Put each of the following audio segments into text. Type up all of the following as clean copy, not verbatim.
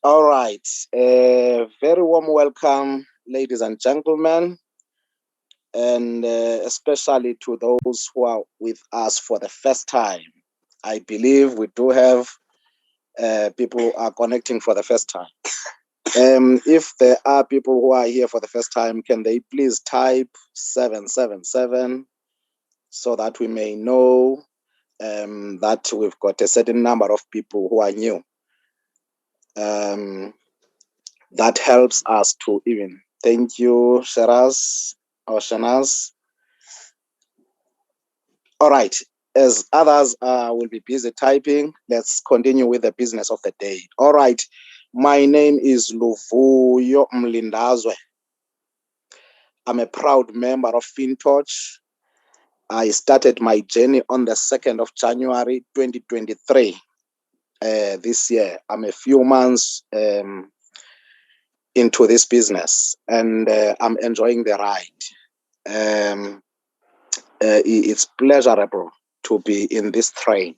All right. Very warm welcome, ladies and gentlemen, and especially to those who are with us for the first time. I believe we do have people who are connecting for the first time. If there are people who are here for the first time, can they please type 777 so that we may know that we've got a certain number of people who are new. That helps us to even. Thank you, Shiraz or Shanaz. All right. As others will be busy typing, let's continue with the business of the day. All right. My name is Luvuyo Mlindazwe. I'm a proud member of FINTOCH. I started my journey on the 2nd of January 2023. This year, I'm a few months into this business, and I'm enjoying the ride. It's pleasurable to be in this train.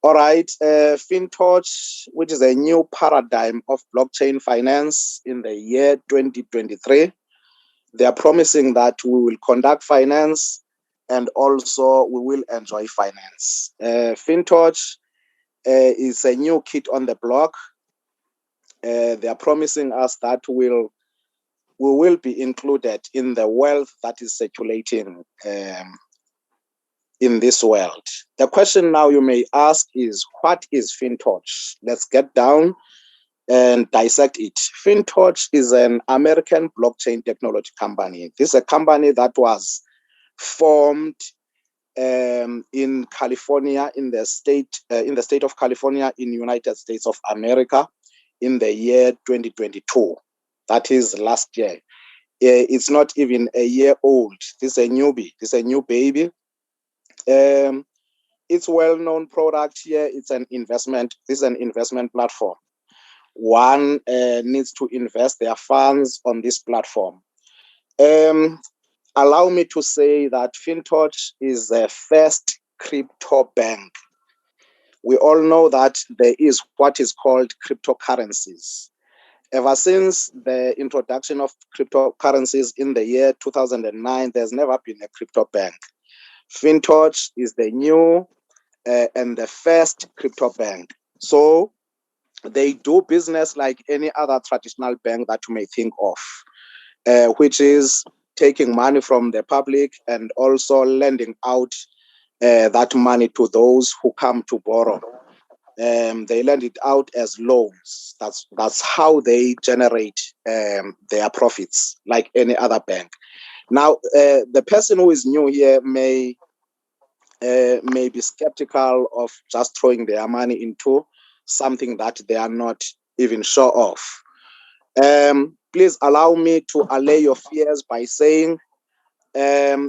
All right, FinTouch, which is a new paradigm of blockchain finance in the year 2023. They are promising that we will conduct finance and also we will enjoy finance. FinTouch is a new kid on the block. They are promising us that we will be included in the wealth that is circulating in this world. The question now you may ask is, what is FinTouch? Let's get down and dissect it. FinTouch is an American blockchain technology company. This is a company that was formed in California, in the state of California, in the United States of America, in the year 2022. That is last year. It's not even a year old. This is a newbie. This is a new baby. It's well-known product here. It's an investment. This is an investment platform. One needs to invest their funds on this platform. Allow me to say that FinTouch is the first crypto bank. We all know that there is what is called cryptocurrencies. Ever since the introduction of cryptocurrencies in the year 2009, there's never been a crypto bank. FinTouch is the new and the first crypto bank. So they do business like any other traditional bank that you may think of, which is taking money from the public and also lending out that money to those who come to borrow. They lend it out as loans. That's how they generate their profits, like any other bank. Now, the person who is new here may be skeptical of just throwing their money into something that they are not even sure of. Please allow me to allay your fears by saying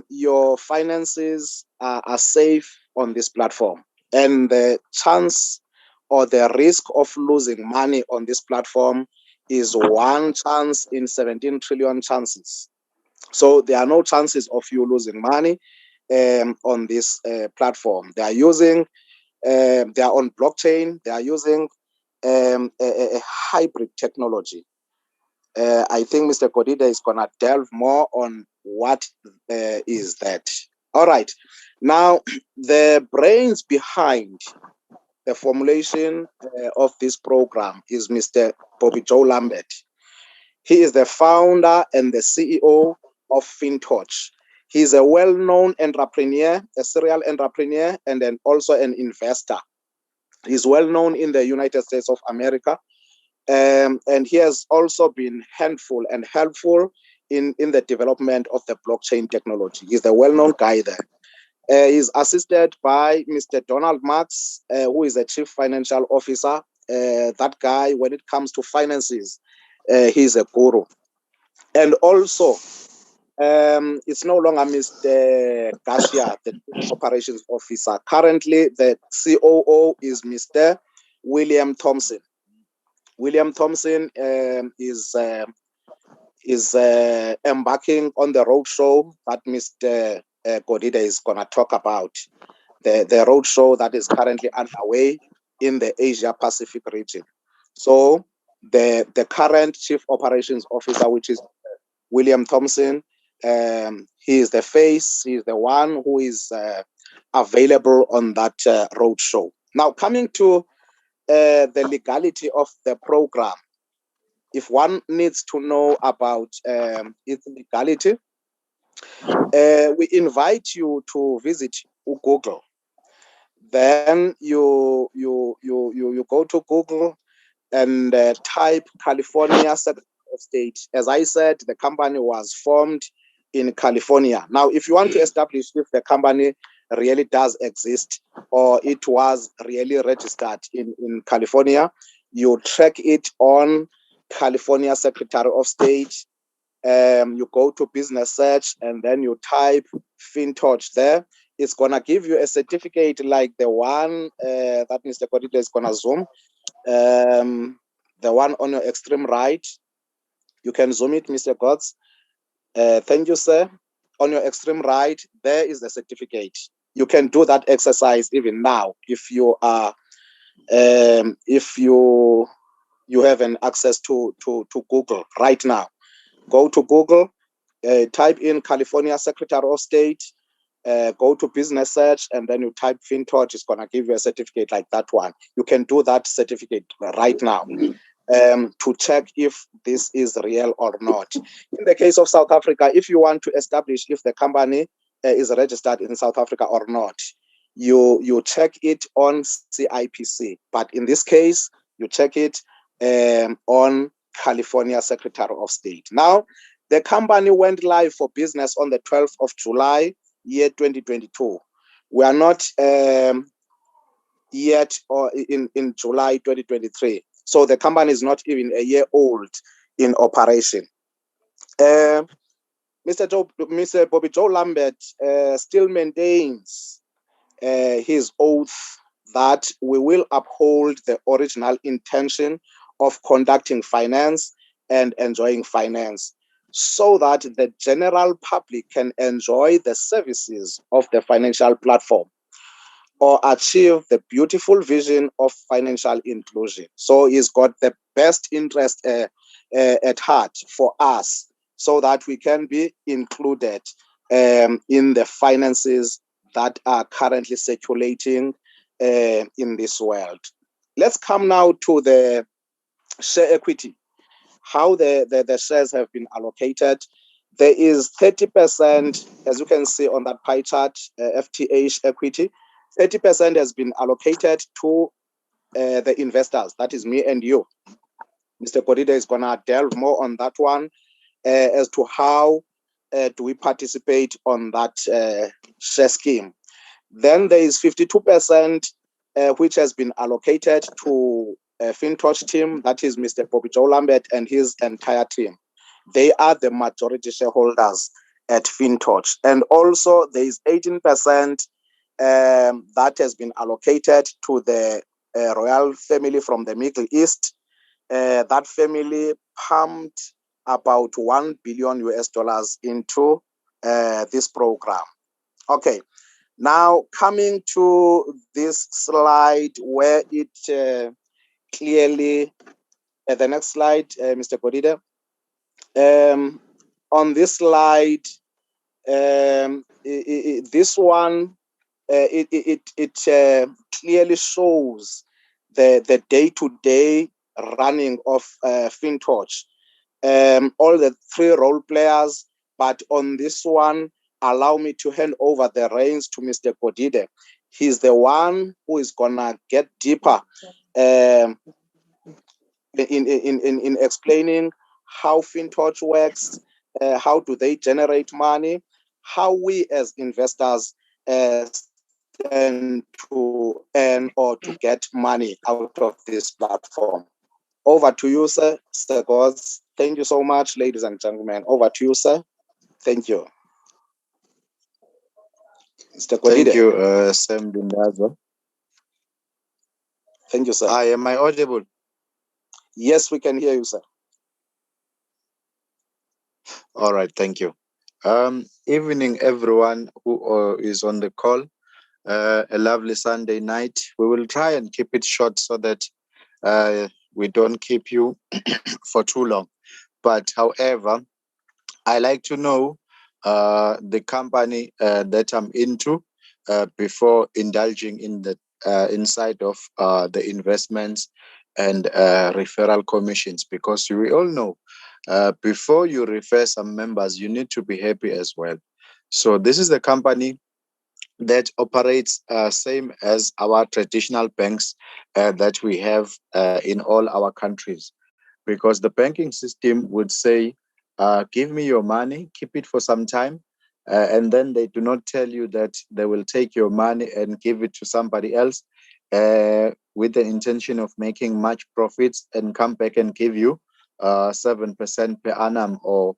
your finances are safe on this platform, and the chance or the risk of losing money on this platform is one chance in 17 trillion chances. So there are no chances of you losing money on this platform. They are using, they are on blockchain. They are using a hybrid technology. I think Mr. Kodida is going to delve more on what is that. All right. Now, the brains behind the formulation of this program is Mr. Bobby Joe Lambert. He is the founder and the CEO of FinTouch. He's a well-known entrepreneur, a serial entrepreneur, and then also an investor. He's well-known in the United States of America. And he has also been handful and helpful in the development of the blockchain technology. He's the well-known guy there. He's assisted by Mr. Donald Marks, who is the chief financial officer. That guy, when it comes to finances, he's a guru. And also, it's no longer Mr. Gashia, the operations officer. Currently, the COO is Mr. William Thompson. William Thompson is embarking on the roadshow that Mr. Godida is going to talk about. The roadshow that is currently underway in the Asia Pacific region. So the current Chief Operations Officer, which is William Thompson. He is the face. He is the one who is available on that roadshow. Now, coming to the legality of the program, if one needs to know about its legality, we invite you to visit Google. Then you go to Google and type California Secretary of State. As I said, the company was formed in California. Now, if you want to establish if the company really does exist or it was really registered in California, you track it on California Secretary of State. You go to business search and then you type FINTOCH there. It's going to give you a certificate like the one that Mr. Kodita is going to zoom. The one on your extreme right. You can zoom it, Mr. Godz. Thank you, sir. On your extreme right, there is the certificate. You can do that exercise even now if you are if you have an access to Google right now. Go to Google, type in California Secretary of State, go to business search, and then you type FINTOCH. It's going to give you a certificate like that one. You can do that certificate right now to check if this is real or not. In the case of South Africa, if you want to establish if the company is registered in South Africa or not, you check it on CIPC. But in this case, you check it on California Secretary of State. Now, the company went live for business on the 12th of July, year 2022. We are not yet or in July 2023. So the company is not even a year old in operation. Mr. Bobby Joe Lambert still maintains his oath that we will uphold the original intention of conducting finance and enjoying finance so that the general public can enjoy the services of the financial platform or achieve the beautiful vision of financial inclusion. So he's got the best interest at heart for us so that we can be included in the finances that are currently circulating in this world. Let's come now to the share equity, how the shares have been allocated. There is 30%, as you can see on that pie chart, FTH equity. 30% has been allocated to the investors. That is me and you. Mr. Kodida is going to delve more on that one as to how do we participate on that share scheme. Then there is 52% which has been allocated to FINTOCH team. That is Mr. Bobby Joe Lambert and his entire team. They are the majority shareholders at FINTOCH. And also there is 18% that has been allocated to the royal family from the Middle East. That family pumped about $1 billion into this program. Okay, now coming to this slide where it clearly, the next slide, Mr. Kodida. On this slide, this one, it clearly shows the day-to-day running of FINTOCH. All the three role players, but on this one, allow me to hand over the reins to Mr. Kodide. He's the one who is gonna get deeper in explaining how FINTOCH works, how do they generate money, how we as investors stand to earn or to get money out of this platform. Over to you, sir. Mr. Godz. Thank you so much, ladies and gentlemen. Over to you, sir. Thank you. Mr. Kodide. Thank you, Sam Bindazo. Thank you, sir. Am I audible? Yes, we can hear you, sir. All right, thank you. Evening, everyone who is on the call. A lovely Sunday night. We will try and keep it short so that we don't keep you for too long. But however, I like to know the company that I'm into before indulging in the inside of the investments and referral commissions, because we all know before you refer some members, you need to be happy as well. So this is the company that operates same as our traditional banks that we have in all our countries, because the banking system would say, give me your money, keep it for some time, and then they do not tell you that they will take your money and give it to somebody else with the intention of making much profits and come back and give you 7% per annum, or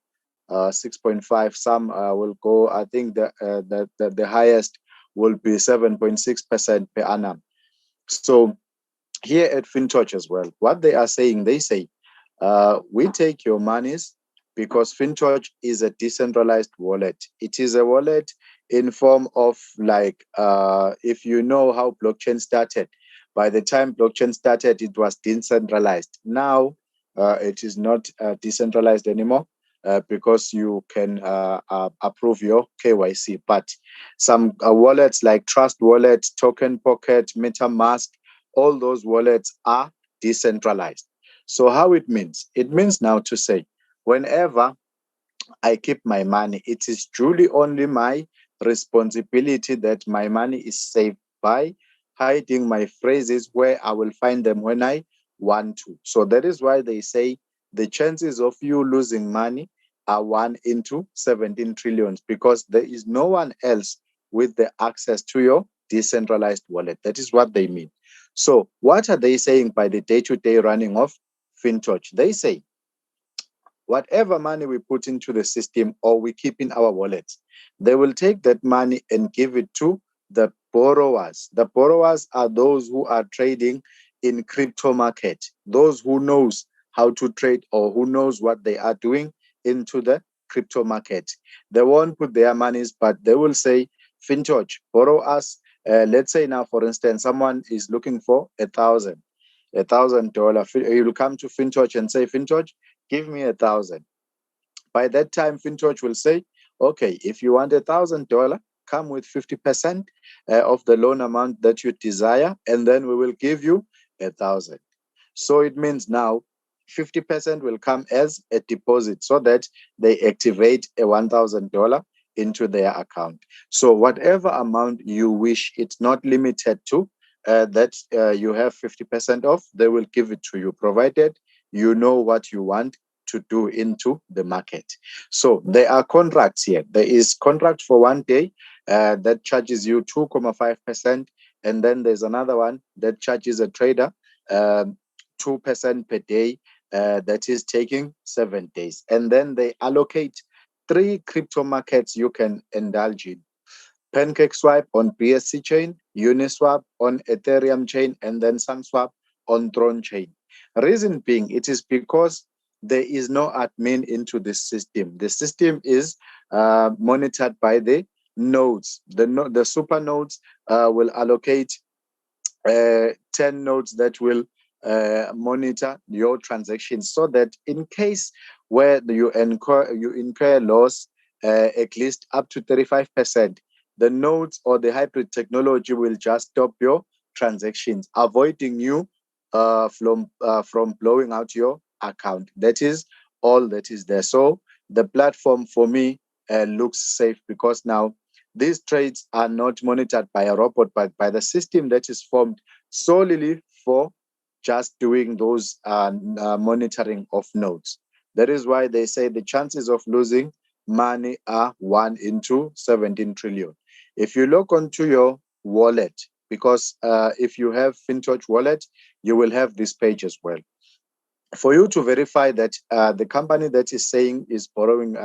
6.5. Some will go, I think the highest will be 7.6% per annum. So here at FinTouch as well, what they are saying, they say, we take your monies because FinTouch is a decentralized wallet. It is a wallet in form of like, if you know how blockchain started, by the time blockchain started, it was decentralized. Now, it is not decentralized anymore. Because you can approve your KYC. But some wallets like Trust Wallet, Token Pocket, MetaMask, all those wallets are decentralized. So how it means? It means now to say, whenever I keep my money, it is truly only my responsibility that my money is safe by hiding my phrases where I will find them when I want to. So that is why they say the chances of you losing money are 1 into 17 trillions, because there is no one else with the access to your decentralized wallet. That is what they mean. So what are they saying by the day-to-day running of FinTouch? They say whatever money we put into the system or we keep in our wallets, they will take that money and give it to the borrowers. The borrowers are those who are trading in crypto market, those who knows how to trade or who knows what they are doing into the crypto market. They won't put their monies, but they will say, FinTouch, borrow us. Let's say now, for instance, someone is looking for $1,000. You will come to FinTouch and say, FinTouch, give me 1,000. By that time, FinTouch will say, okay, if you want $1,000, come with 50% of the loan amount that you desire, and then we will give you 1,000. So it means now 50% will come as a deposit so that they activate a $1,000 into their account. So whatever amount you wish, it's not limited to that you have 50% off, they will give it to you, provided you know what you want to do into the market. So there are contracts here. There is contract for 1 day that charges you 2.5%. And then there's another one that charges a trader 2% per day that is taking 7 days. And then they allocate 3 crypto markets you can indulge in. PancakeSwap on BSC chain, Uniswap on Ethereum chain, and then SunSwap on Tron chain. Reason being, it is because there is no admin into this system. The system is monitored by the nodes. The super nodes will allocate 10 nodes that will monitor your transactions, so that in case where you incur loss at least up to 35%, the nodes or the hybrid technology will just stop your transactions, avoiding you from blowing out your account. That is all that is there. So the platform for me looks safe, because now these trades are not monitored by a robot, but by the system that is formed solely for just doing those monitoring of nodes. That is why they say the chances of losing money are 1 into 17 trillion. If you look onto your wallet, because if you have FinTouch wallet, you will have this page as well. For you to verify that the company that is saying is borrowing,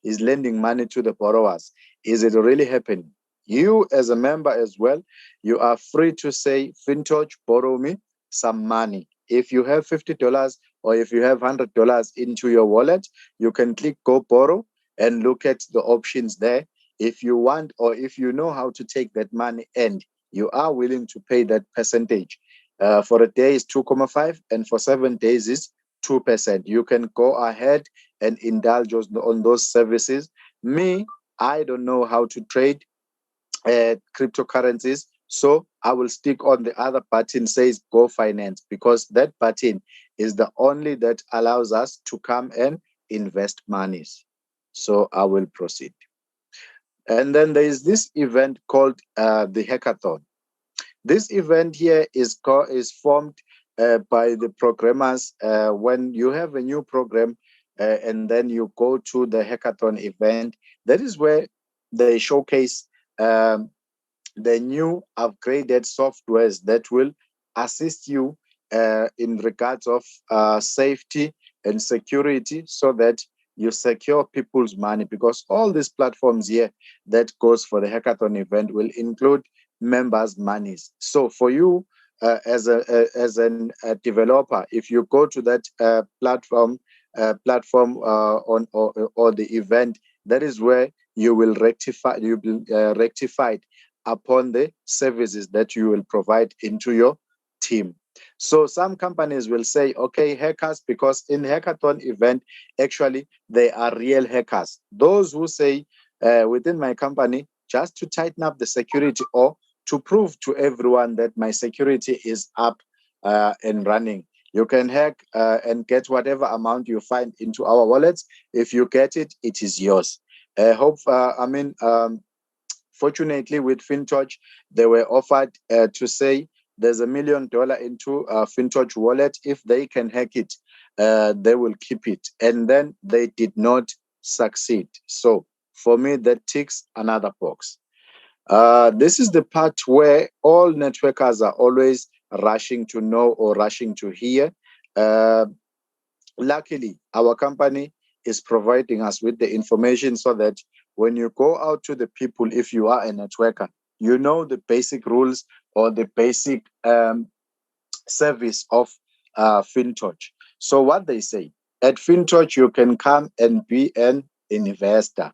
is lending money to the borrowers, is it really happening? You as a member as well, you are free to say, FinTouch, borrow me some money. If you have $50 or if you have $100 into your wallet, you can click go borrow and look at the options there. If you want, or if you know how to take that money and you are willing to pay that percentage, For a day is 2.5, and for 7 days is 2%. You can go ahead and indulge on those services. Me, I don't know how to trade cryptocurrencies, so I will stick on the other button says go finance, because that button is the only that allows us to come and invest monies. So I will proceed. And then there is this event called the hackathon. This event here is formed by the programmers when you have a new program and then you go to the hackathon event. That is where they showcase um, the new upgraded softwares that will assist you in regards of safety and security, so that you secure people's money, because all these platforms here that goes for the hackathon event will include members' monies. So for you as a developer, if you go to that platform or the event, that is where you will rectified upon the services that you will provide into your team. So some companies will say, okay, hackers, because in hackathon event, actually, they are real hackers. Those who say within my company, just to tighten up the security or to prove to everyone that my security is up and running. You can hack and get whatever amount you find into our wallets. If you get it, it is yours. Fortunately, with FinTouch, they were offered to say there's $1 million into FinTouch wallet. If they can hack it, they will keep it. And then they did not succeed. So for me, that ticks another box. This is the part where all networkers are always rushing to know or rushing to hear. Uh, Luckily, our company is providing us with the information so that when you go out to the people, if you are a networker, you know the basic rules or the basic service of FinTouch. So what they say, at FinTouch, you can come and be an investor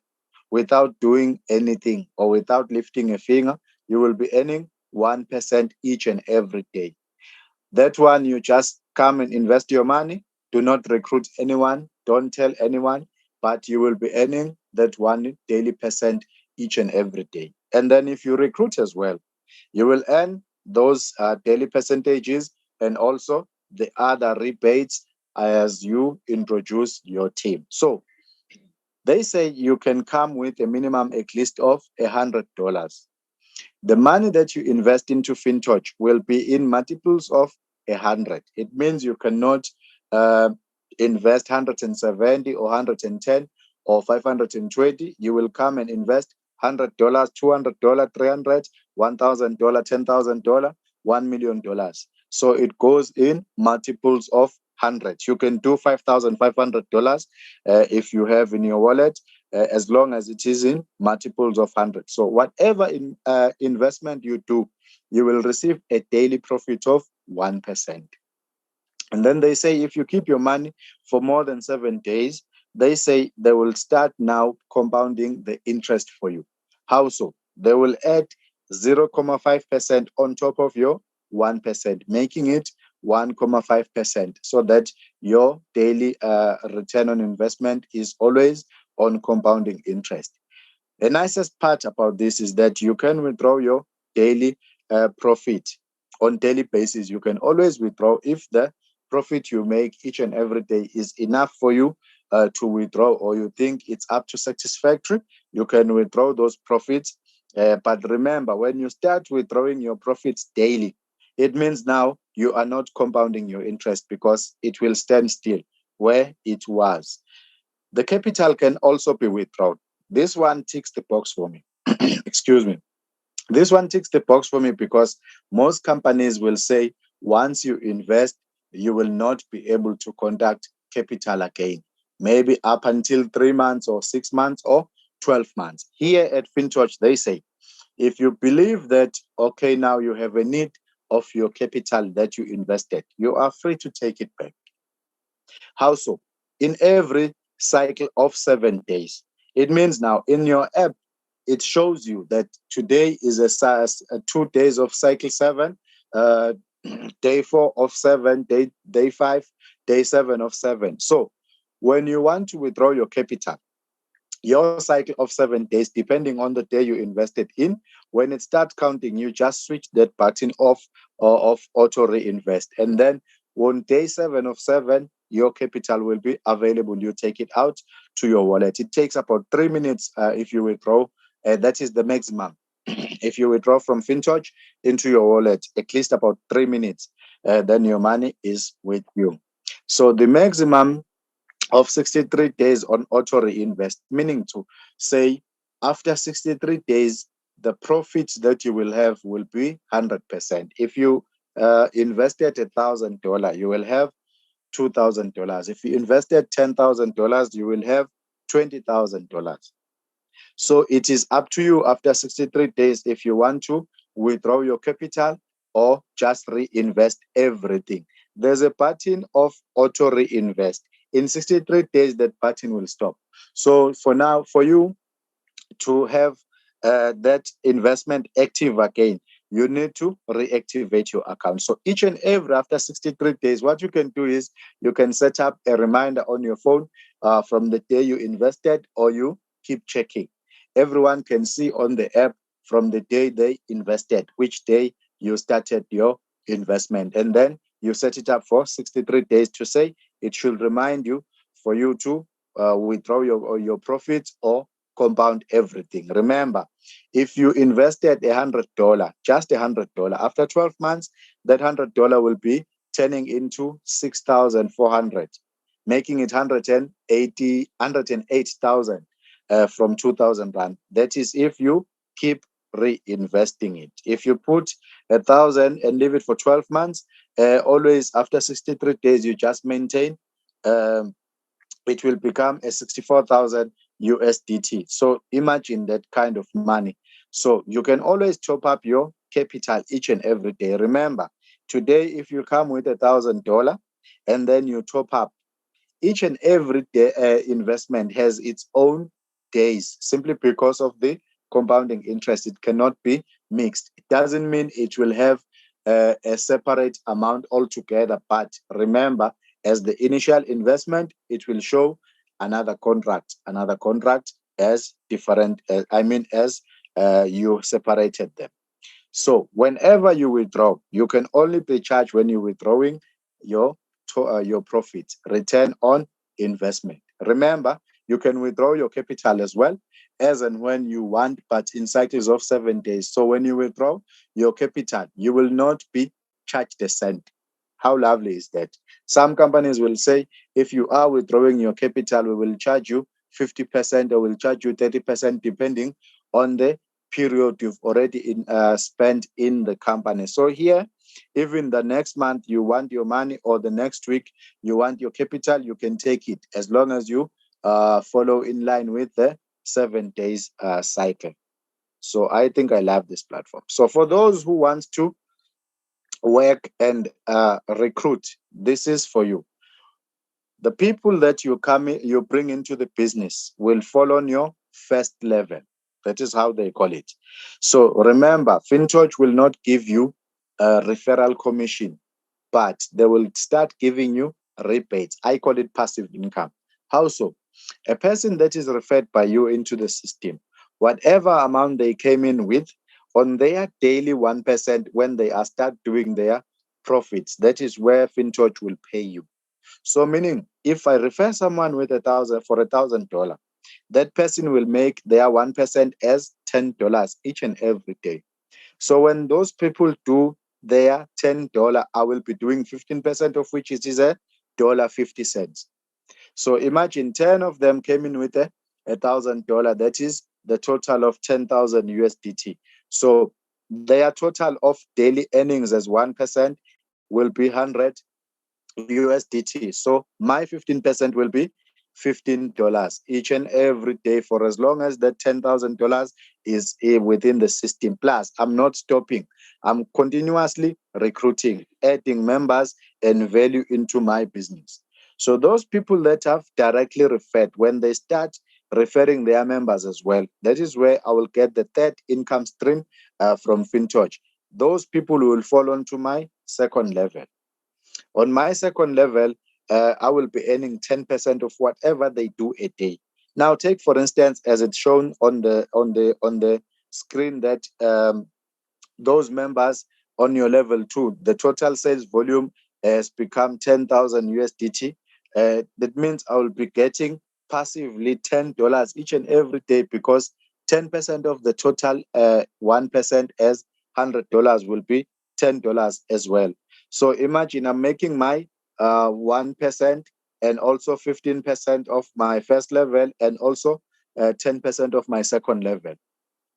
without doing anything or without lifting a finger. You will be earning 1% each and every day. That one, you just come and invest your money. Do not recruit anyone. Don't tell anyone, but you will be earning that one daily percent each and every day. And then if you recruit as well, you will earn those daily percentages and also the other rebates as you introduce your team. So they say you can come with a minimum at least of $100. The money that you invest into FinTouch will be in multiples of 100. It means you cannot uh, invest 170 or 110 or 520. You will come and invest $100, $200, 300, $1,000, $10,000, $1 million. So it goes in multiples of hundreds. You can do $5,500 if you have in your wallet, as long as it is in multiples of hundreds. So whatever investment you do, you will receive a daily profit of 1%. And then they say if you keep your money for more than 7 days, they say they will start now compounding the interest for you. How so? They will add 0.5% on top of your 1%, making it 1.5%, so that your daily return on investment is always on compounding interest. The nicest part about this is that you can withdraw your daily profit on daily basis. You can always withdraw if the profit you make each and every day is enough for you to withdraw, or you think it's up to satisfactory. You can withdraw those profits. But remember, when you start withdrawing your profits daily, it means now you are not compounding your interest, because it will stand still where it was. The capital can also be withdrawn. This one ticks the box for me. Excuse me. This one ticks the box for me because most companies will say once you invest, you will not be able to conduct capital again. Maybe up until 3 months or 6 months or 12 months. Here at FinTouch, they say if you believe that, okay, now you have a need of your capital that you invested, you are free to take it back. How so? In every cycle of 7 days. It means now in your app, it shows you that today is a 2 days of cycle 7. day 4 of 7, day 5, day 7 of 7. So when you want to withdraw your capital, your cycle of 7 days, depending on the day you invested in, when it starts counting, you just switch that button off or of auto reinvest. And then on day 7 of 7, your capital will be available. You take it out to your wallet. It takes about 3 minutes if you withdraw. That is the maximum. If you withdraw from FinTouch into your wallet, at least about 3 minutes, then your money is with you. So the maximum of 63 days on auto reinvest, meaning to say after 63 days, the profits that you will have will be 100%. If you invested $1,000, you will have $2,000. If you invested $10,000, you will have $20,000. So it is up to you after 63 days if you want to withdraw your capital or just reinvest everything. There's a button of auto reinvest. In 63 days, that button will stop. So for now, for you to have that investment active again, you need to reactivate your account. So each and every after 63 days, what you can do is you can set up a reminder on your phone from the day you invested, or you keep checking. Everyone can see on the app from the day they invested, which day you started your investment. And then you set it up for 63 days to say it should remind you for you to withdraw your profits or compound everything. Remember, if you invested $100, just $100, after 12 months, that $100 will be turning into 6,400, making it 108,000 from 2,000 rand. That is if you keep reinvesting it. If you put 1,000 and leave it for 12 months, always after 63 days, you just maintain. It will become a 64,000 USDT. So imagine that kind of money. So you can always top up your capital each and every day. Remember, today, if you come with $1,000 and then you top up, each and every day investment has its own days, simply because of the compounding interest. It cannot be mixed. It doesn't mean it will have a separate amount altogether, but remember, as the initial investment, it will show another contract as different, as you separated them. So whenever you withdraw, you can only be charged when you're withdrawing your profit, return on investment. Remember, you can withdraw your capital as well as and when you want, but in cycles of 7 days. So when you withdraw your capital, you will not be charged a cent. How lovely is that? Some companies will say, if you are withdrawing your capital, we will charge you 50% or will charge you 30%, depending on the period you've already spent in the company. So here, even the next month you want your money, or the next week you want your capital, you can take it as long as you follow in line with the 7 days cycle. So I think I love this platform. So for those who want to work and recruit, this is for you. The people that you bring into the business will fall on your first level. That is how they call it. So remember, FinTouch will not give you a referral commission, but they will start giving you rebates. I call it passive income. How so? A person that is referred by you into the system, whatever amount they came in with, on their daily 1%, when they start doing their profits, that is where FinTouch will pay you. So meaning, if I refer someone with $1,000, that person will make their 1% as $10 each and every day. So when those people do their $10, I will be doing 15% of which is $1.50. So imagine 10 of them came in with $1,000. That is the total of 10,000 USDT. So their total of daily earnings as 1% will be 100 USDT. So my 15% will be $15 each and every day for as long as that $10,000 is within the system. Plus, I'm not stopping. I'm continuously recruiting, adding members and value into my business. So those people that have directly referred, when they start referring their members as well, that is where I will get the third income stream from FinTouch. those people will fall onto my second level. On my second level, I will be earning 10% of whatever they do a day. Now, take for instance, as it's shown on the screen, that those members on your level 2, the total sales volume has become 10,000 USDT. That means I will be getting passively $10 each and every day, because 10% of the total 1% as $100 will be $10 as well. So imagine I'm making my 1% and also 15% of my first level and also 10% of my second level.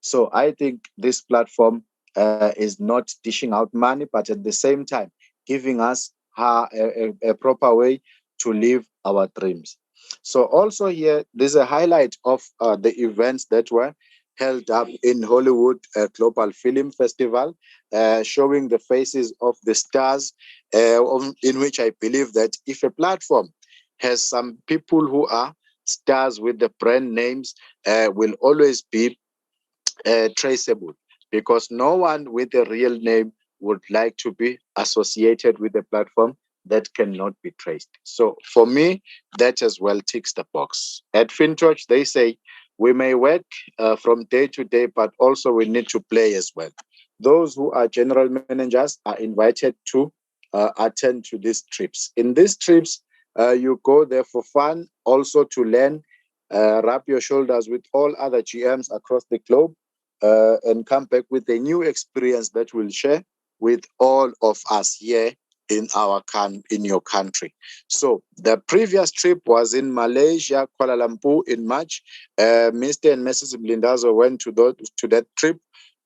So I think this platform is not dishing out money, but at the same time giving us a proper way to live our dreams. So also here, there's a highlight of the events that were held up in Hollywood Global Film Festival, showing the faces of the stars, in which I believe that if a platform has some people who are stars with the brand names, will always be traceable, because no one with a real name would like to be associated with a platform that cannot be traced. So for me, that as well ticks the box. At FinTouch, they say we may work from day to day, but also we need to play as well. Those who are general managers are invited to attend to these trips. In these trips, you go there for fun, also to learn, rub your shoulders with all other GMs across the globe, and come back with a new experience that we'll share with all of us here in your country. So the previous trip was in Malaysia, Kuala Lumpur in March. Mr. and Mrs. Blindazo went to that trip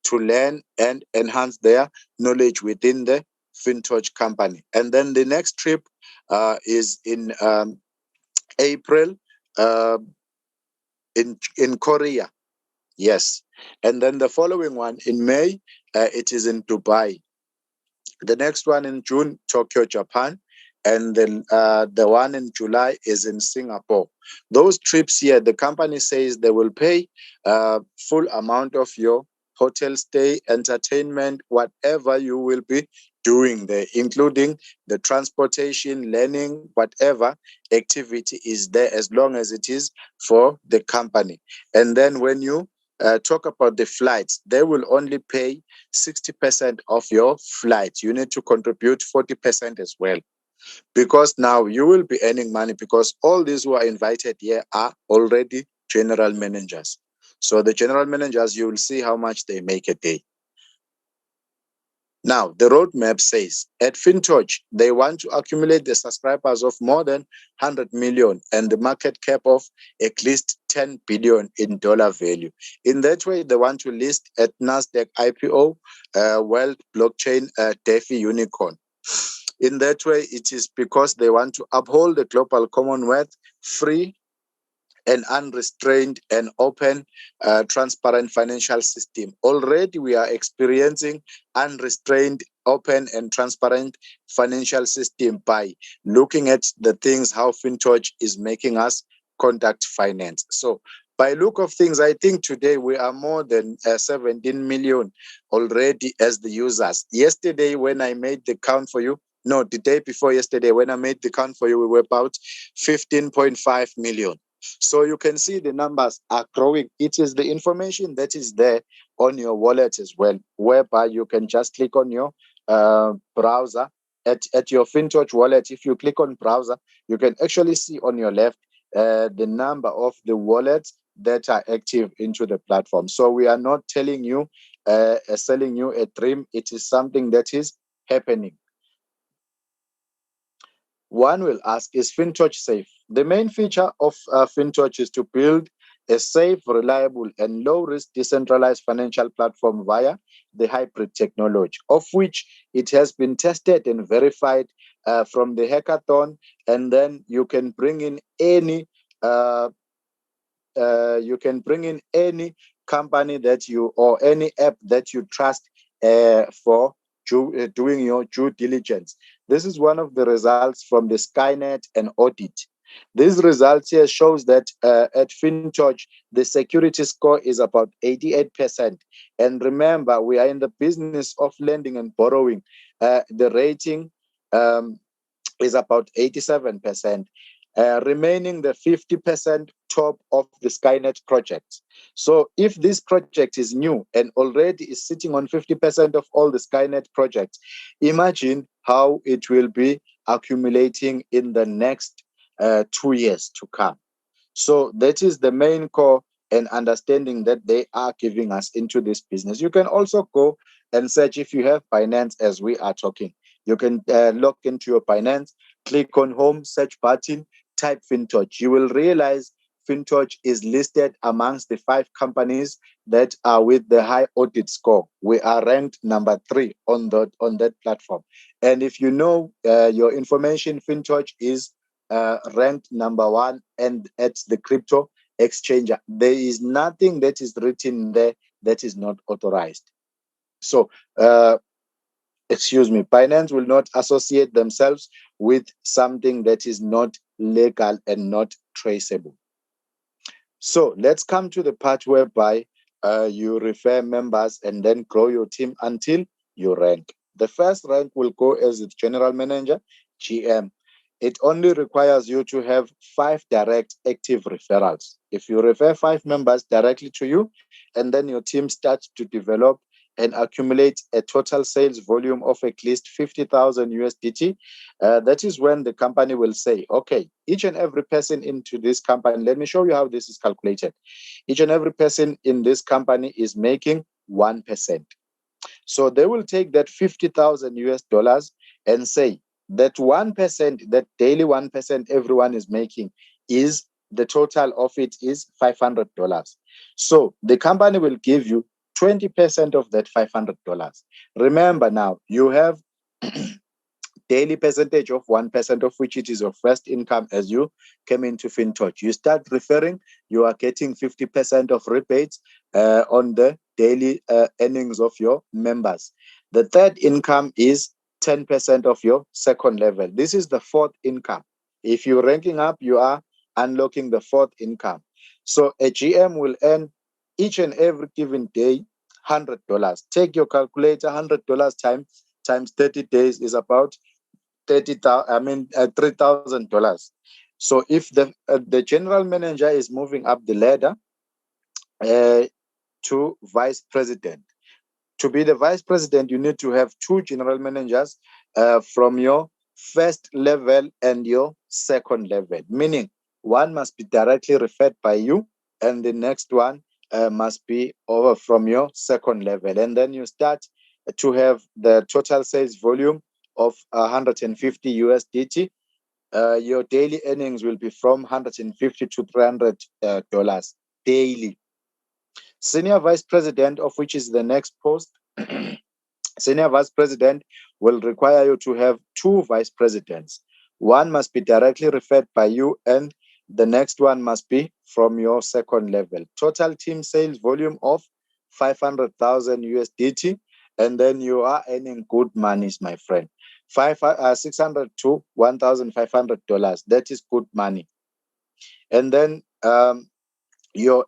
to learn and enhance their knowledge within the FinTouch company. And then the next trip is in April in Korea. Yes. And then the following one in May, it is in Dubai. The next one in June, Tokyo, Japan. And then the one in July is in Singapore. Those trips here, the company says they will pay full amount of your hotel stay, entertainment, whatever you will be doing there, including the transportation, learning, whatever activity is there, as long as it is for the company. And then when you talk about the flights, they will only pay 60% of your flights. You need to contribute 40% as well, because now you will be earning money, because all these who are invited here are already general managers. So the general managers, you will see how much they make a day. Now, the roadmap says at FinTouch, they want to accumulate the subscribers of more than 100 million and the market cap of at least 10 billion in dollar value. In that way, they want to list at NASDAQ IPO, World Blockchain DeFi Unicorn. In that way, it is because they want to uphold the global commonwealth, free and unrestrained and open, transparent financial system. Already we are experiencing unrestrained, open and transparent financial system by looking at the things how FinTouch is making us conduct finance. So by look of things, I think today we are more than 17 million already as the users. Yesterday, when I made the count for you, no, the day before yesterday, when I made the count for you, we were about 15.5 million. So you can see the numbers are growing. It is the information that is there on your wallet as well, whereby you can just click on your browser at your FinTouch wallet. If you click on browser, you can actually see on your left the number of the wallets that are active into the platform. So we are not telling you, selling you a dream. It is something that is happening. One will ask, is FinTouch safe? The main feature of FinTouch is to build a safe, reliable, and low-risk decentralized financial platform via the hybrid technology, of which it has been tested and verified from the hackathon. And then you can bring in any company that you, or any app that you trust for doing your due diligence. This is one of the results from the Skynet and audit. These results here shows that at FinTOCH, the security score is about 88%. And remember, we are in the business of lending and borrowing. The rating is about 87%, remaining the 50% top of the Skynet project. So if this project is new and already is sitting on 50% of all the Skynet projects, imagine how it will be accumulating in the next 2 years to come. So that is the main core and understanding that they are giving us into this business. You can also go and search if you have Binance as we are talking. You can log into your Binance, click on home, search button, type FinTOCH. You will realize FinTOCH is listed amongst the 5 companies that are with the high audit score. We are ranked number 3 on that platform. And if you know your information, FinTOCH is ranked number 1 and at the crypto exchanger. There is nothing that is written there that is not authorized. So, Binance will not associate themselves with something that is not legal and not traceable. So let's come to the part whereby you refer members and then grow your team until you rank. The first rank will go as the general manager, GM. It only requires you to have 5 direct active referrals. If you refer 5 members directly to you, and then your team starts to develop and accumulate a total sales volume of at least 50,000 USDT, that is when the company will say, okay, each and every person into this company, let me show you how this is calculated. Each and every person in this company is making 1%. So they will take that 50,000 US dollars and say that 1%, that daily 1% everyone is making is the total of it is $500. So the company will give you 20% of that $500. Remember now, you have daily percentage of 1% of which it is your first income as you came into FinTOCH. You start referring, you are getting 50% of rebates on the daily earnings of your members. The third income is 10% of your second level. This is the fourth income. If you're ranking up, you are unlocking the fourth income. So a GM will earn each and every given day $100. Take your calculator, $100 times 30 days is about $3,000. So if the general manager is moving up the ladder to vice president, to be the vice president, you need to have 2 general managers from your first level and your second level, meaning one must be directly referred by you and the next one must be over from your second level. And then you start to have the total sales volume of 150 USDT. Your daily earnings will be from 150 to $300 daily. Senior vice president, of which is the next post, senior vice president will require you to have 2 vice presidents. One must be directly referred by you and the next one must be from your second level. Total team sales volume of 500,000 USDT, and then you are earning good monies, my friend. 600 to $1,500. That is good money. And then your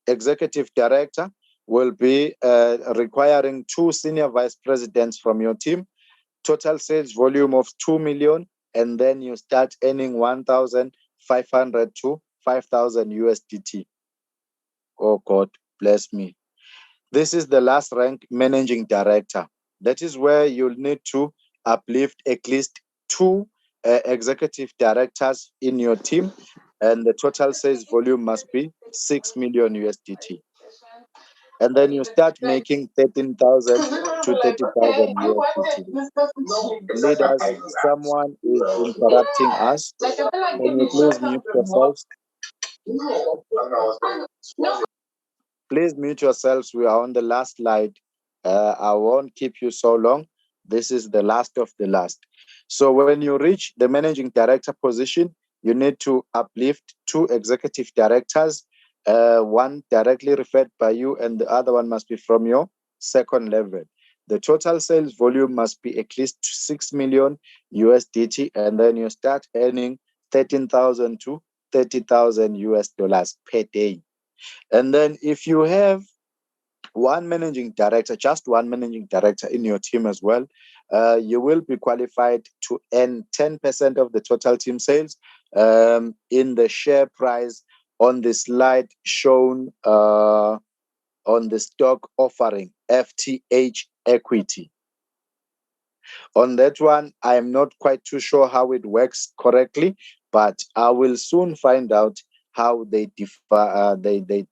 executive director will be requiring 2 senior vice presidents from your team. Total sales volume of 2 million, and then you start earning 1,500 to 5,000 USDT. Oh God, bless me. This is the last rank, managing director. That is where you'll need to uplift at least 2 executive directors in your team, and the total sales volume must be 6 million USDT. And then you start making 13,000 to 30,000 USDT. Leaders, someone is interrupting us. Can you please mute yourselves? Please mute yourselves. We are on the last slide. I won't keep you so long. This is the last of the last. So when you reach the managing director position, you need to uplift 2 executive directors, one directly referred by you, and the other one must be from your second level. The total sales volume must be at least 6 million USDT, and then you start earning 13,000 to 30,000 US dollars per day. And then if you have one managing director, just one managing director in your team as well, you will be qualified to earn 10% of the total team sales in the share price on the slide shown on the stock offering, FTH equity. On that one, I am not quite too sure how it works correctly, but I will soon find out how they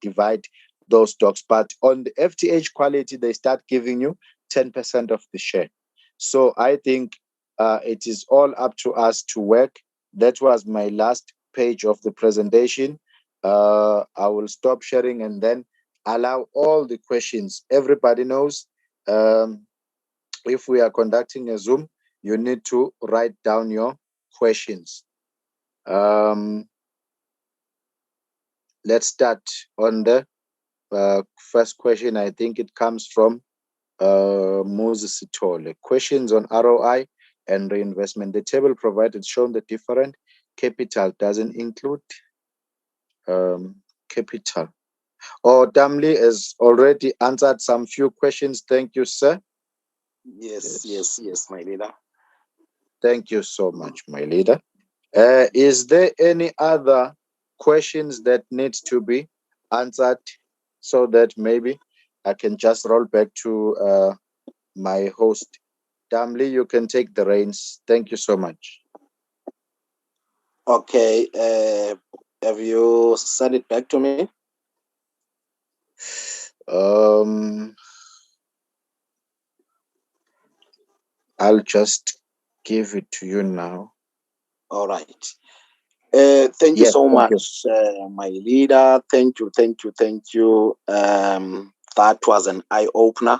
divide those stocks. But on the FTH quality, they start giving you 10% of the share. So I think it is all up to us to work. That was my last page of the presentation. I will stop sharing and then allow all the questions. Everybody knows if we are conducting a Zoom, you need to write down your questions. Let's start on the first question. I think it comes from Moses Sitole. Questions on ROI and reinvestment. The table provided shown the different capital doesn't include capital. Damli has already answered some few questions. Thank you, sir. Yes, my leader. Thank you so much, my leader. Is there any other questions that need to be answered so that maybe I can just roll back to my host? Damli, you can take the reins. Thank you so much. Okay. Have you sent it back to me? I'll just give it to you now. All right. Thank you so much, my leader. Thank you. That was an eye-opener.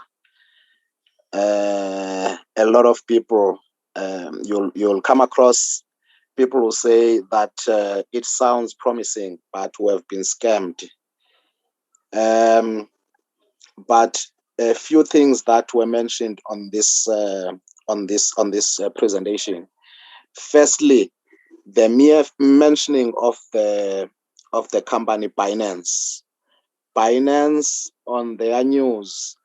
A lot of people, you'll come across people who say that it sounds promising, but we have been scammed. But a few things that were mentioned on this presentation. Firstly, the mere mentioning of the company Binance on their news,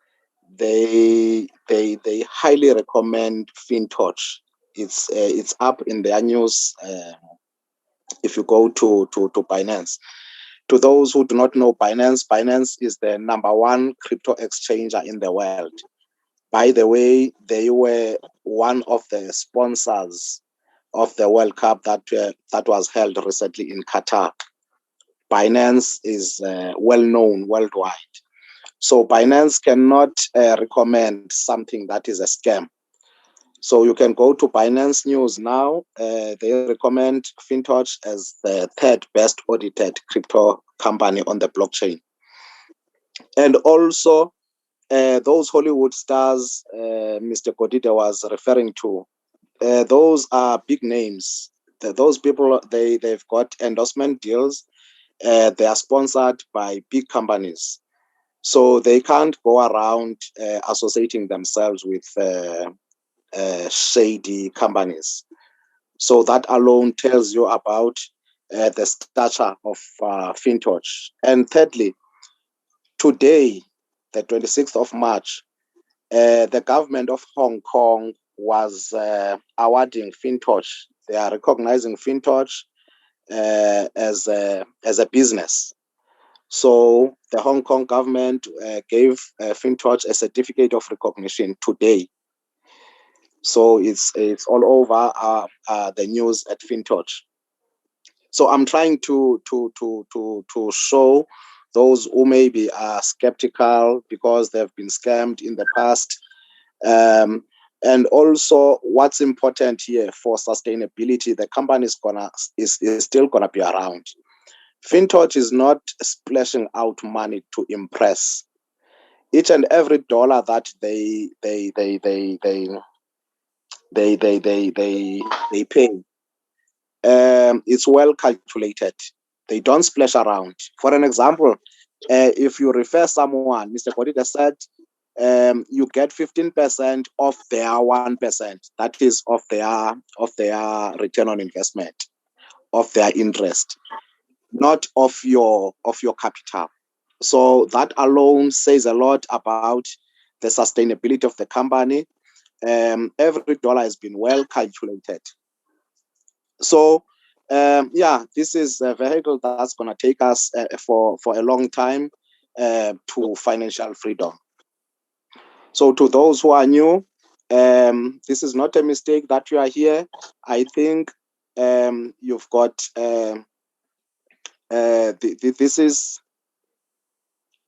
they highly recommend FINTOCH. It's up in their news if you go to Binance. To those who do not know Binance is the #1 crypto exchanger in the world. By the way, they were one of the sponsors of the World Cup that was held recently in Qatar. Binance is well known worldwide. So Binance cannot recommend something that is a scam. So you can go to Binance News now. They recommend FinTouch as the third best audited crypto company on the blockchain. And also, those Hollywood stars Mr. Godide was referring to, those are big names. Those people, they've got endorsement deals. They are sponsored by big companies. So they can't go around associating themselves with shady companies. So that alone tells you about the stature of FinTouch. And thirdly, today, the 26th of March, the government of Hong Kong was awarding FinTouch. They are recognizing FinTouch as a business. So the Hong Kong government gave FinTouch a certificate of recognition today. So it's all over the news at FinTouch. So I'm trying to show those who maybe are skeptical because they've been scammed in the past. And also, what's important here for sustainability, the company is still gonna be around. FinTouch is not splashing out money to impress. Each and every dollar that they pay, it's well calculated. They don't splash around. For an example, if you refer someone, Mr. Kodita said you get 15% of their 1%. That is of their return on investment, of their interest, not of your capital. So that alone says a lot about the sustainability of the company. Every dollar has been well calculated. So this is a vehicle that's going to take us for a long time to financial freedom. So to those who are new, this is not a mistake that you are here. I think you've got this is,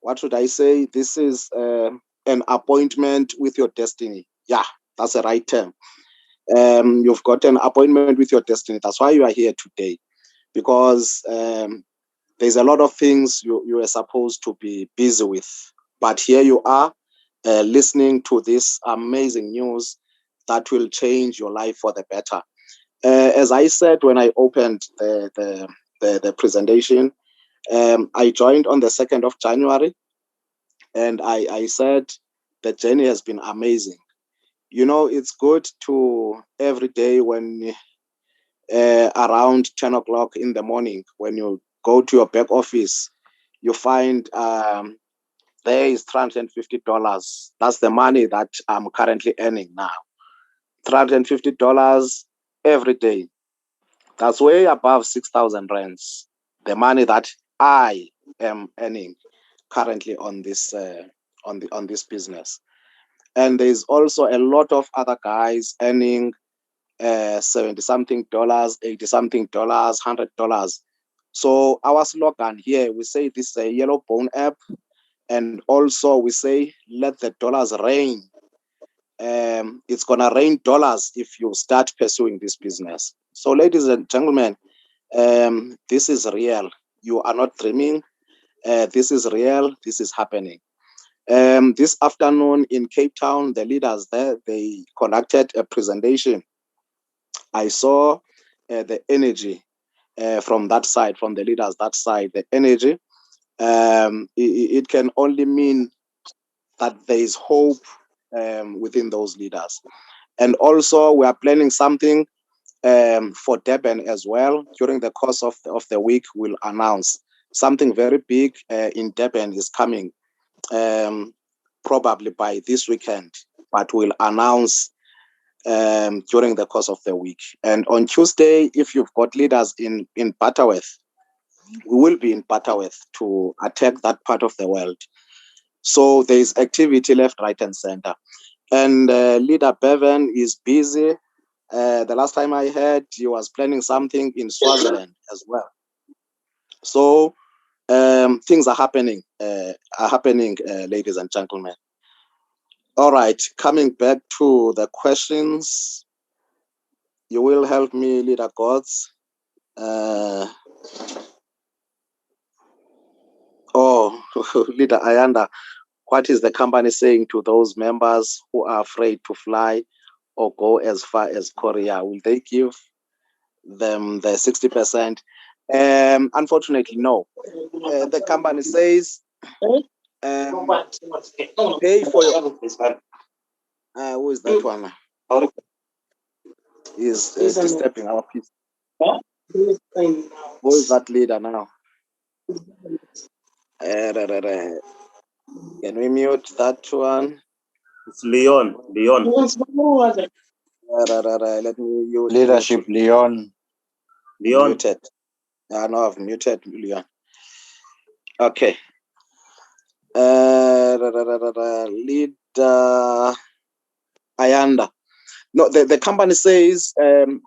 what should I say? This is an appointment with your destiny. Yeah, that's the right term. You've got an appointment with your destiny. That's why you are here today, because there's a lot of things you are supposed to be busy with. But here you are, listening to this amazing news that will change your life for the better. As I said when I opened the presentation, I joined on the 2nd of January, and I said the journey has been amazing. You know, it's good to every day when around 10 o'clock in the morning, when you go to your back office, you find there is $350. That's the money that I'm currently earning now. $350 every day. That's way above 6,000 rands. The money that I am earning currently on this on this business. And there's also a lot of other guys earning 70 something dollars, 80 something dollars, $100. So our slogan here, we say this is a yellow bone app, and also we say let the dollars rain. It's gonna rain dollars if you start pursuing this business. So, ladies and gentlemen, this is real. You are not dreaming. This is real. This is happening. This afternoon in Cape Town, the leaders there, they conducted a presentation. I saw the energy from that side, from the leaders that side, the energy. It can only mean that there is hope within those leaders. And also, we are planning something for Durban as well. During the course of the week, we'll announce something very big in Durban is coming, probably by this weekend, but we'll announce during the course of the week. And on Tuesday, if you've got leaders in Butterworth, we will be in Butterworth to attack that part of the world. So there is activity left, right, and center. And leader Bevan is busy. The last time I heard, he was planning something in Swaziland as well. So things are happening, ladies and gentlemen. All right, coming back to the questions, you will help me, leader Gods. Leader Ayanda, what is the company saying to those members who are afraid to fly or go as far as Korea? Will they give them the 60%? Unfortunately, no. The company says pay for your. Who is that one? Is disturbing our peace. Who is that leader now? Can we mute that one? It's Leon. Let me use Leadership, Leon. Muted. No, I've muted Leon. Okay. Leader Ayanda. No, the company says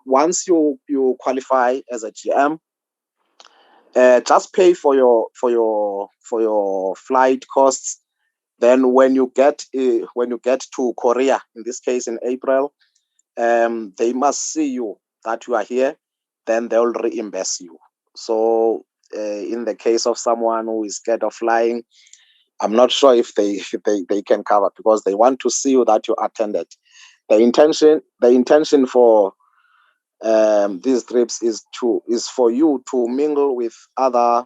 once you qualify as a GM, just pay for your flight costs. Then when you get to Korea, in this case in April, they must see you that you are here. Then they'll reimburse you. So in the case of someone who is scared of flying, I'm not sure if they can cover, because they want to see you that you attended. The intention for these trips is for you to mingle with other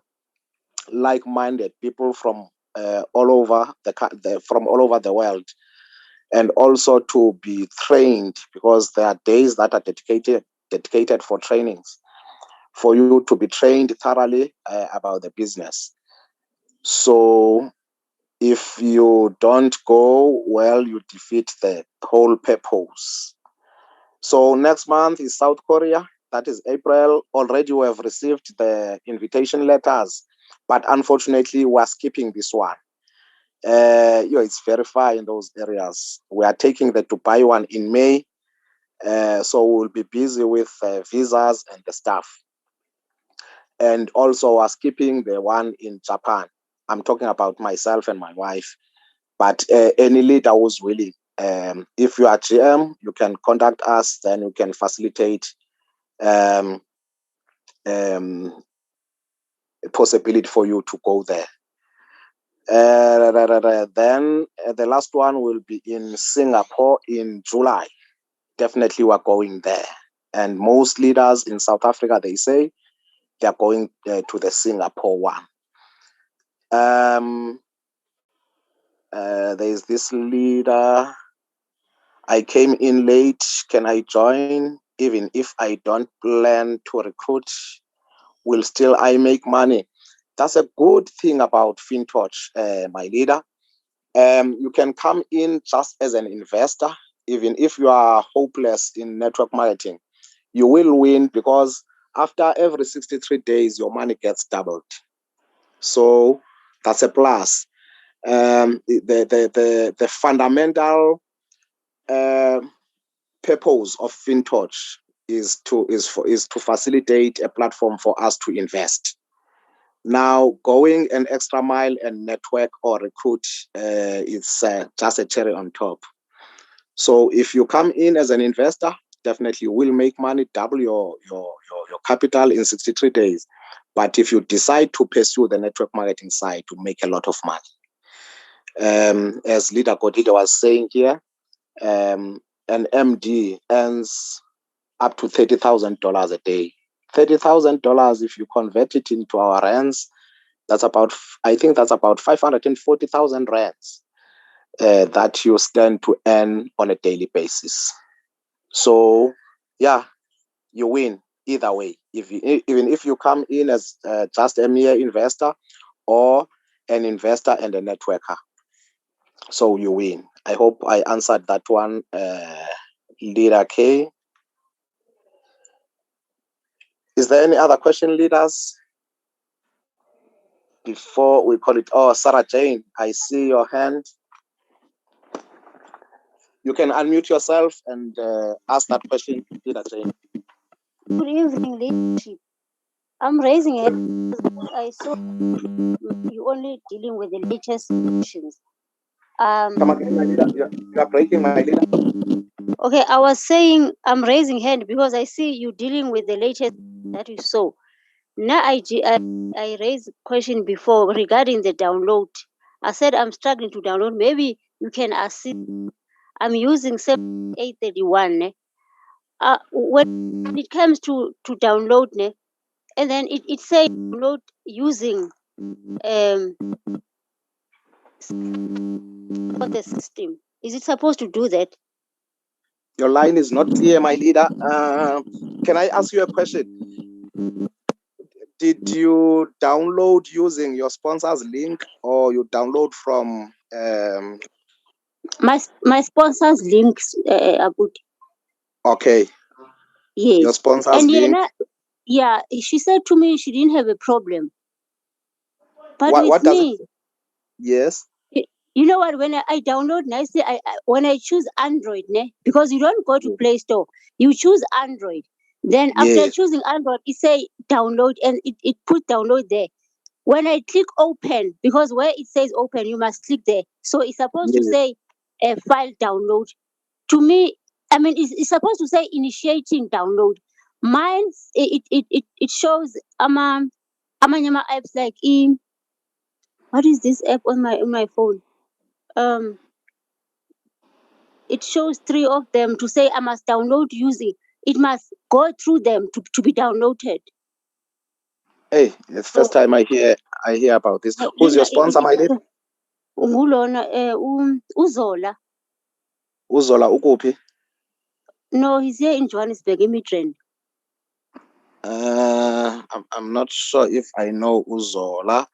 like-minded people from all over from all over the world, and also to be trained, because there are days that are dedicated for trainings, for you to be trained thoroughly about the business. So if you don't go, well, you defeat the whole purpose. So next month is South Korea. That is April. Already we have received the invitation letters, but unfortunately we are skipping this one. It's very far in those areas. We are taking the Dubai one in May. So we'll be busy with visas and the stuff. And also we're skipping the one in Japan. I'm talking about myself and my wife. But any leader who's willing, if you are GM, you can contact us, then we can facilitate a possibility for you to go there. Then the last one will be in Singapore in July. Definitely we're going there. And most leaders in South Africa, they say they're going to the Singapore one. There's this leader. I came in late. Can I join? Even if I don't plan to recruit, will still I make money? That's a good thing about FINTOCH, my leader. You can come in just as an investor. Even if you are hopeless in network marketing, you will win, because after every 63 days, your money gets doubled. So that's a plus. The fundamental purpose of FINTOCH is to facilitate a platform for us to invest. Now, going an extra mile and network or recruit, it's just a cherry on top. So if you come in as an investor, definitely you will make money, double your capital in 63 days. But if you decide to pursue the network marketing side, to make a lot of money. As Leader Godida was saying here, an MD earns up to $30,000 a day. $30,000, if you convert it into our rands, I think that's about 540,000 rands that you stand to earn on a daily basis. So, yeah, you win either way. Even if you come in as just a mere investor or an investor and a networker, so you win. I hope I answered that one, Leader K. Is there any other question, leaders? Before we call it, Sarah Jane, I see your hand. You can unmute yourself and ask that question, Leader Jane. Good evening, leadership. I'm raising it because I saw you only dealing with the latest solutions. Come again, my leader. You are breaking, my leader. Okay, I was saying I'm raising hand because I see you dealing with the latest that you saw. Now I raised a question before regarding the download. I said I'm struggling to download. Maybe you can assist. I'm using 7831. When it comes to download, and then it says download using for the system. Is it supposed to do that? Your line is not clear, my leader. Can I ask you a question? Did you download using your sponsor's link, or you download from my sponsor's links? Okay. Yes. Your sponsor's and link. Yeah, she said to me she didn't have a problem. But what does me, it? Yes. You know what? When I download, when I choose Android, because you don't go to Play Store, you choose Android. Then after choosing Android, it say download, and it put download there. When I click open, because where it says open, you must click there. So it's supposed to say file download. To me, I mean, it's supposed to say initiating download. Mine, it shows amanyama apps like what is this app on my phone? It shows 3 of them to say I must download using. It must go through them to be downloaded. Hey, it's first time I hear about this. Who's your sponsor, my dear? Ngulona Uzola. Uzola ukuphi? No, he's here in Johannesburg, Midrand. I'm not sure if I know Uzola.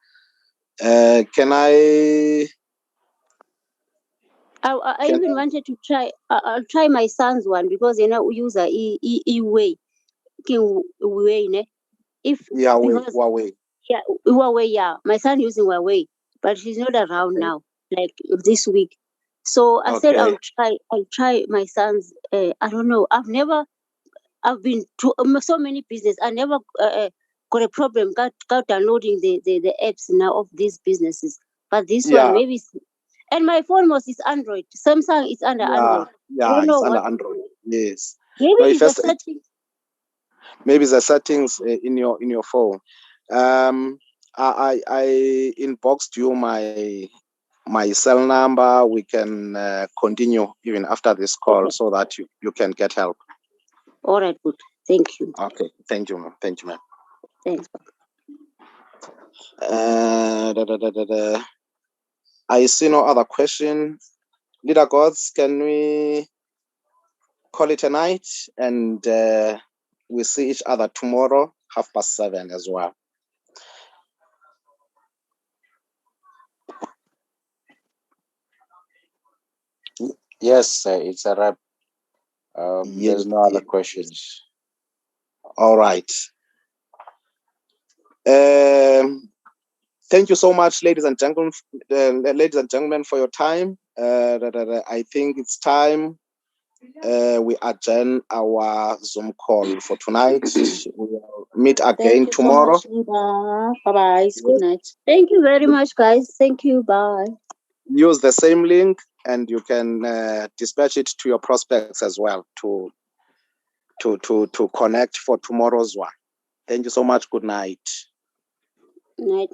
Can I even wanted to try. I'll try my son's one because we use a way. If Huawei. Yeah, Huawei. Yeah, my son using Huawei, but she's not around now. Like this week, so I said I'll try my son's. I don't know. I've been to so many business. I never got a problem. Got downloading the apps now of these businesses, but this one maybe. And my phone is Android. Samsung is under Android. I don't know it's under what. Android. Yes. Maybe it's the setting. Maybe the settings in your phone. I inboxed you my cell number. We can continue even after this call so that you can get help. All right, good. Thank you. Okay, thank you, ma'am. Thank you, ma'am. Thanks. I see no other question. Leader gods, can we call it a night? And we see each other tomorrow, 7:30 as well. Yes, it's a wrap. There's no other questions. All right. Thank you so much, ladies and gentlemen, for your time. I think it's time we adjourn our Zoom call for tonight. We will meet again tomorrow. Bye-bye. Good night. Thank you very much, guys. Thank you. Bye. Use the same link and you can dispatch it to your prospects as well to connect for tomorrow's one. Thank you so much. Good night. Night.